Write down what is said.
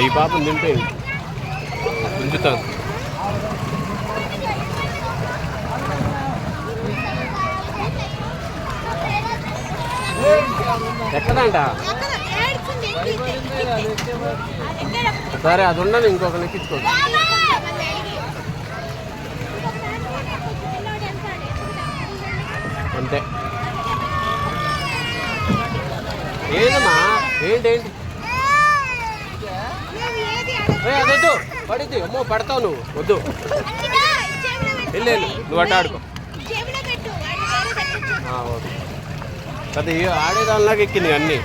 ఈ పాపం తింటే ఉంచుతాను. ఎక్కడంట? సరే అది ఉండను, ఇంకొకరు ఎక్కించుకోండి. అంతే. ఏదమ్మా? ఏంటేంటి అదొద్దు, పడిద్ది. అమ్మో పడతావు నువ్వు, వద్దు. వెళ్ళు, నువ్వు అట్ట ఆడుకో. ఓకే. అది ఆడేదానిలాగా ఎక్కింది అన్నీ.